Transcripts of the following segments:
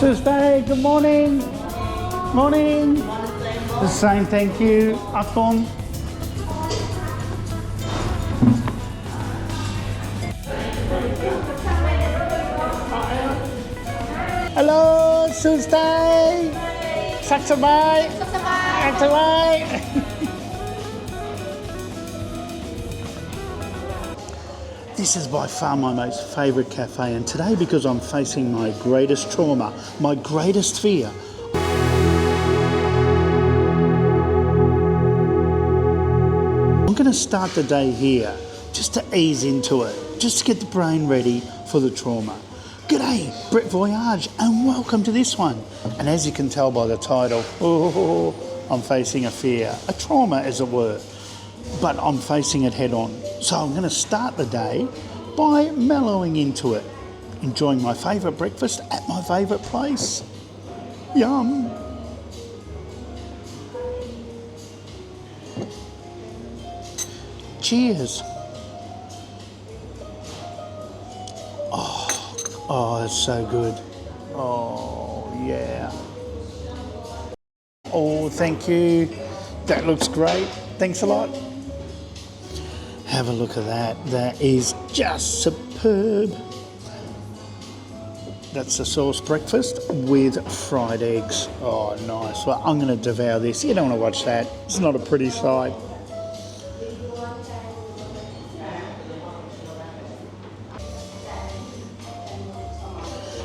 Tuesday, good morning. Morning. The same, thank you. Akon. Hello, Tuesday. Saksabay. Saksabay. This is by far my most favourite cafe, and today, because I'm facing my greatest trauma, my greatest fear, I'm going to start the day here, just to ease into it, just to get the brain ready for the trauma. G'day, Brett Voyage, and welcome to this one. And as you can tell by the title, I'm facing a fear, a trauma as it were, but I'm facing it head on. So I'm going to start the day by mellowing into it, enjoying my favourite breakfast at my favourite place. Yum. Cheers. Oh, it's so good. Oh, yeah. Oh, thank you. That looks great. Thanks a lot. Have a look at that. That is just superb. That's the sauce breakfast with fried eggs. Oh, nice. Well, I'm going to devour this. You don't want to watch that. It's not a pretty sight.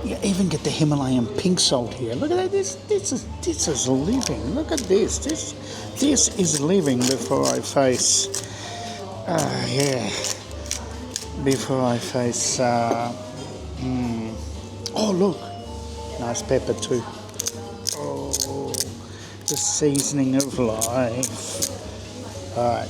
You even get the Himalayan pink salt here. Look at that. This is living. Look at this. This is living before I face. Yeah. Before I face. Oh, look. Nice pepper too. Oh, the seasoning of life. All right.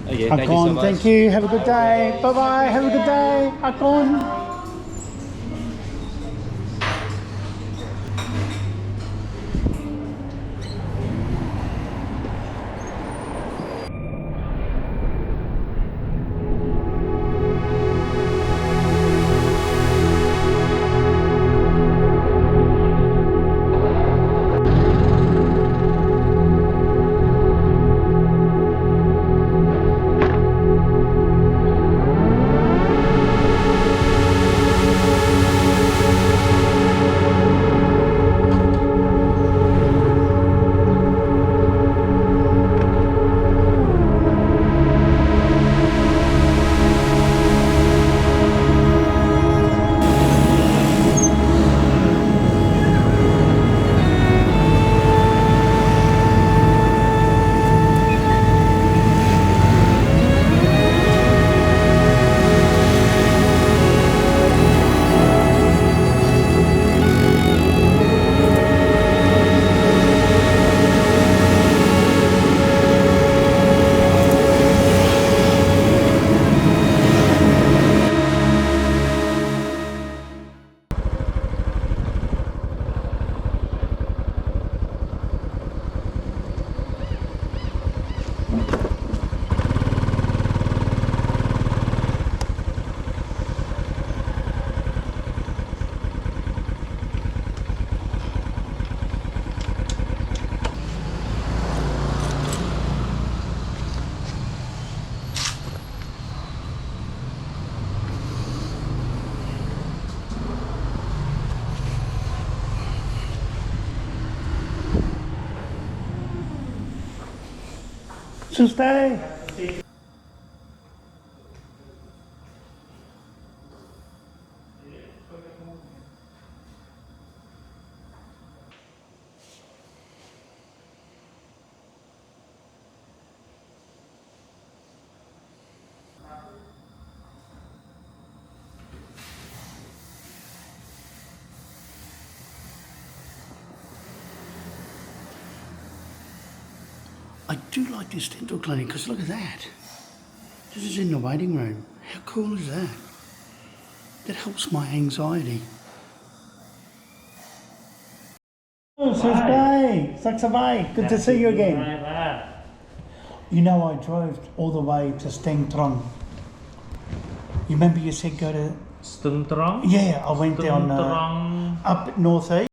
Okay, Akon, thank you so much. thank you. Have a good day. Bye-bye. Have a good day. Akon. Tuesday. I do like this dental clinic because look at that. This is in the waiting room. How cool is that? That helps my anxiety. Oh, Tuesday. Saksabay. Good to see you again. You know, I drove all the way to Steng Trong. You remember you said go to Stuntrong? Yeah, I went down Stuntrong. up northeast.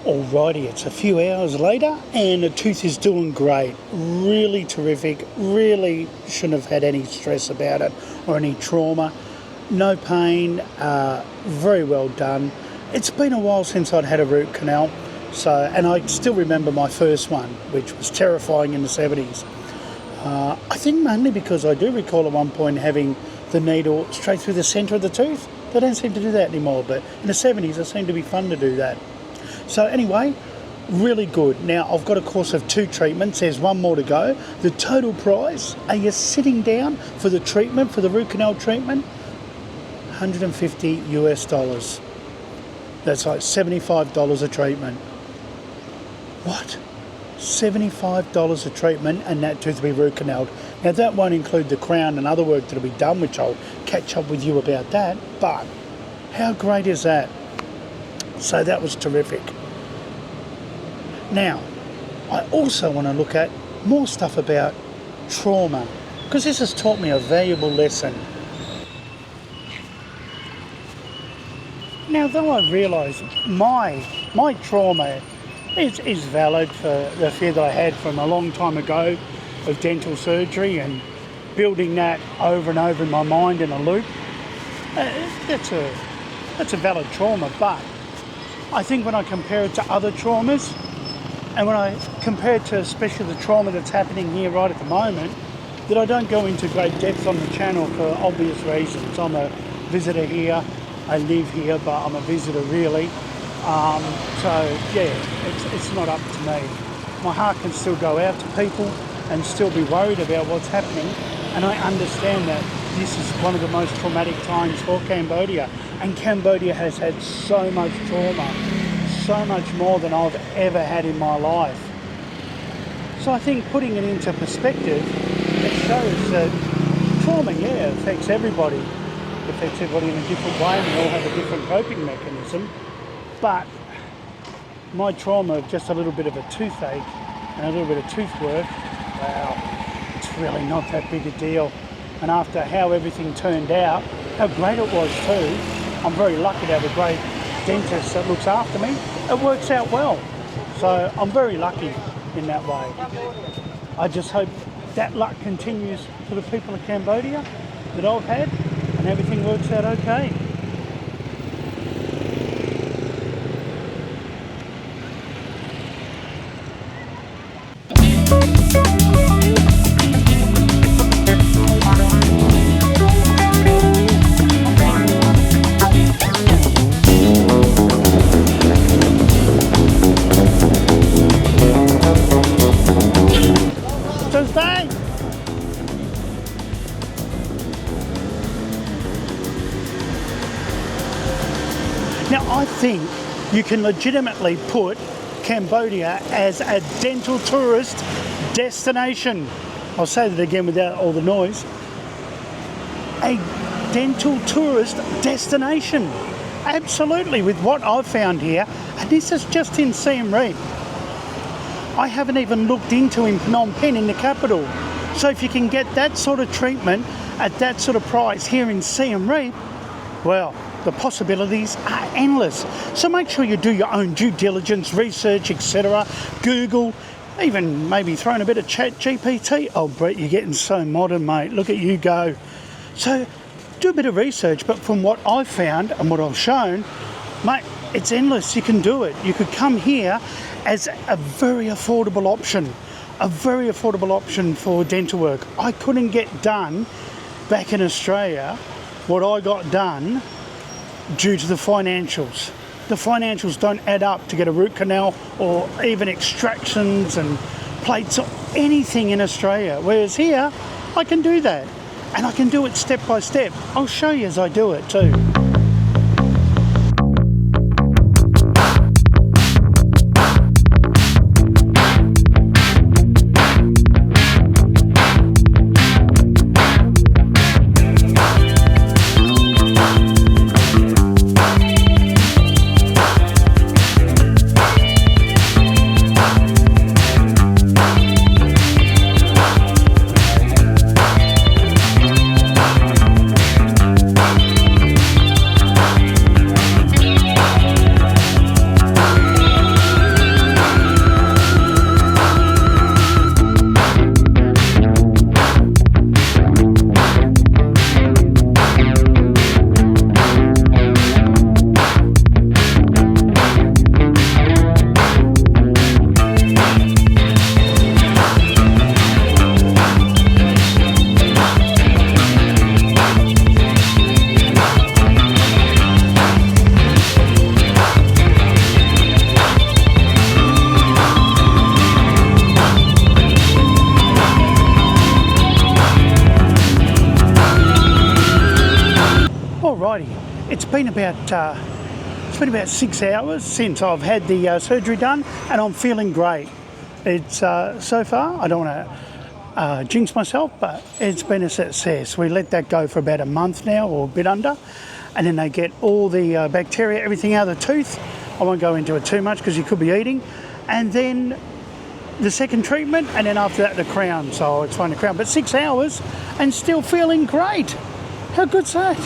Alrighty, it's a few hours later and the tooth is doing great. Really terrific. Really shouldn't have had any stress about it or any trauma. No pain. Very well done. It's been a while since I'd had a root canal, and I still remember my first one, which was terrifying in the 70s. I think mainly because I do recall at one point having the needle straight through the centre of the tooth. They don't seem to do that anymore, but in the 70s it seemed to be fun to do that. So anyway, really good. Now I've got a course of 2 treatments. There's one more to go. The total price, are you sitting down for the treatment, for the root canal treatment? $150 US. That's like $75 a treatment. What? $75 a treatment and that tooth will be root canaled. Now that won't include the crown and other work that'll be done, which I'll catch up with you about that. But how great is that? So that was terrific. Now, I also want to look at more stuff about trauma, because this has taught me a valuable lesson. Now, though I realise my trauma is valid for the fear that I had from a long time ago of dental surgery and building that over and over in my mind in a loop, that's a valid trauma, but I think when I compare it to other traumas, and when I compare it to especially the trauma that's happening here right at the moment, that I don't go into great depth on the channel for obvious reasons. I'm a visitor here, I live here, but I'm a visitor really. So yeah, it's not up to me. My heart can still go out to people and still be worried about what's happening, and I understand that this is one of the most traumatic times for Cambodia, and Cambodia has had so much trauma, so much more than I've ever had in my life. So I think putting it into perspective, it shows that trauma, affects everybody. It affects everybody in a different way, and we all have a different coping mechanism. But my trauma of just a little bit of a toothache and a little bit of tooth work, wow, it's really not that big a deal. And after how everything turned out, how great it was too, I'm very lucky to have a great dentist that looks after me. It works out well. So I'm very lucky in that way. I just hope that luck continues for the people of Cambodia that I've had, and everything works out okay. Now, I think you can legitimately put Cambodia as a dental tourist destination. I'll say that again without all the noise. A dental tourist destination. Absolutely, with what I've found here, and this is just in Siem Reap. I haven't even looked into in Phnom Penh, in the capital. So if you can get that sort of treatment at that sort of price here in Siem Reap, well, the possibilities are endless. So make sure you do your own due diligence, research, etc. Google, even maybe throw in a bit of chat GPT. Oh, Brett, you're getting so modern, mate. Look at you go. So do a bit of research, but from what I've found and what I've shown, mate, it's endless. You can do it. You could come here as a very affordable option. A very affordable option for dental work. I couldn't get done back in Australia what I got done due to the financials. The financials don't add up to get a root canal or even extractions and plates or anything in Australia. Whereas here, I can do that. And I can do it step by step. I'll show you as I do it too. Alrighty, it's been about 6 hours since I've had the surgery done, and I'm feeling great. It's so far, I don't want to jinx myself, but it's been a success. We let that go for about a month now, or a bit under, and then they get all the bacteria, everything out of the tooth. I won't go into it too much because you could be eating. And then the second treatment, and then after that the crown. So it's fine, the crown, but 6 hours and still feeling great. How good's that?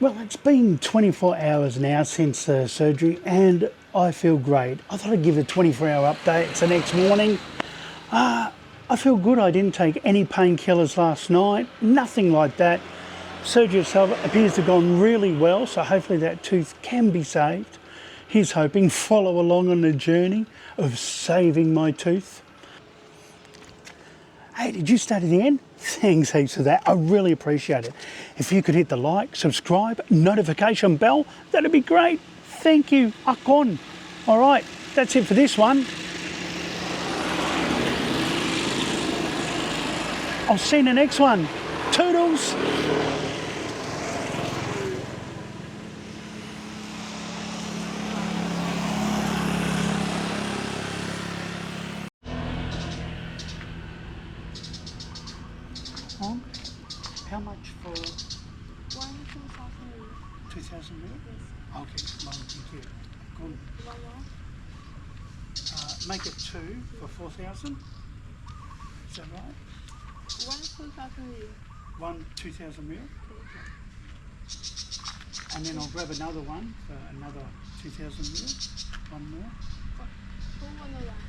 Well, it's been 24 hours now since the surgery and I feel great. I thought I'd give a 24-hour update. It's the next morning. I feel good. I didn't take any painkillers last night, nothing like that. Surgery itself appears to have gone really well, so hopefully that tooth can be saved. Here's hoping. Follow along on the journey of saving my tooth. Hey, did you start at the end? Thanks heaps for that. I really appreciate it. If you could hit the like, subscribe, notification bell, that'd be great. Thank you. Akon. All right, that's it for this one. I'll see you in the next one. Toodles. How much for 2,000 mil? Okay, well, thank you. Good. Make it 2 for 4,000. Is that right? 1,000 real. One 2,000 real. And then I'll grab another one for another 2,000 real. One more. 211.